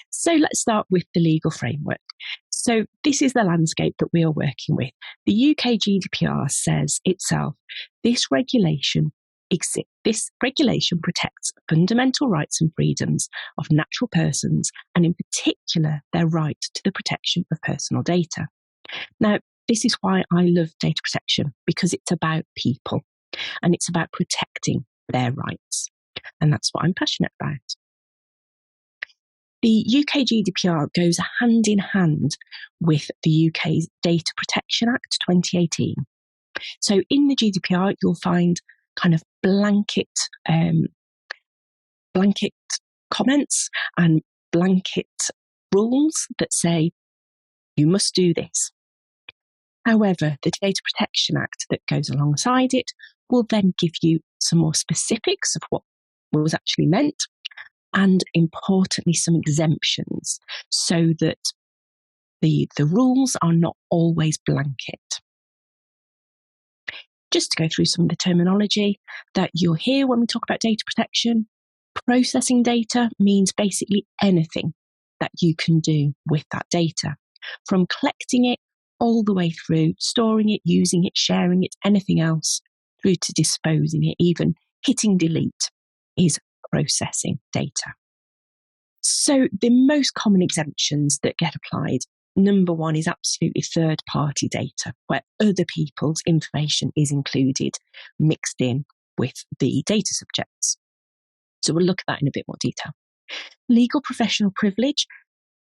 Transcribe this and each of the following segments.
So let's start with the legal framework. So this is the landscape that we are working with. The UK GDPR says itself, this regulation protects fundamental rights and freedoms of natural persons, and in particular, their right to the protection of personal data. Now, this is why I love data protection, because it's about people and it's about protecting their rights. And that's what I'm passionate about. The UK GDPR goes hand in hand with the UK's Data Protection Act 2018. So in the GDPR, you'll find kind of blanket comments and blanket rules that say you must do this. However, the Data Protection Act that goes alongside it will then give you some more specifics of what was actually meant, and importantly, some exemptions so that the rules are not always blanket. Just to go through some of the terminology that you'll hear when we talk about data protection, processing data means basically anything that you can do with that data, from collecting it all the way through, storing it, using it, sharing it, anything else, through to disposing it, even hitting delete is processing data. So the most common exemptions that get applied, number one is absolutely third-party data, where other people's information is included, mixed in with the data subjects. So we'll look at that in a bit more detail. Legal professional privilege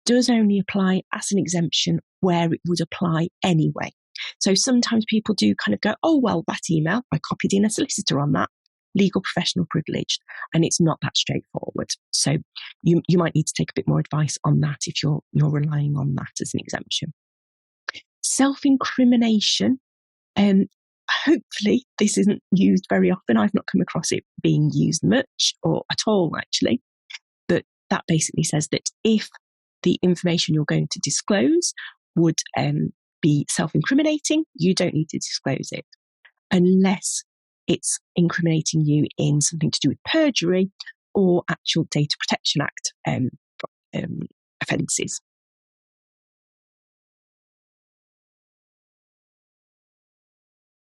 does only apply as an exemption where it would apply anyway. So sometimes people do kind of go, oh, well, that email, I copied in a solicitor on that, legal professional privilege, and it's not that straightforward. So you might need to take a bit more advice on that if you're relying on that as an exemption. Self-incrimination, hopefully this isn't used very often. I've not come across it being used much or at all, actually. But that basically says that if the information you're going to disclose would be self-incriminating, you don't need to disclose it unless it's incriminating you in something to do with perjury or actual Data Protection Act offences.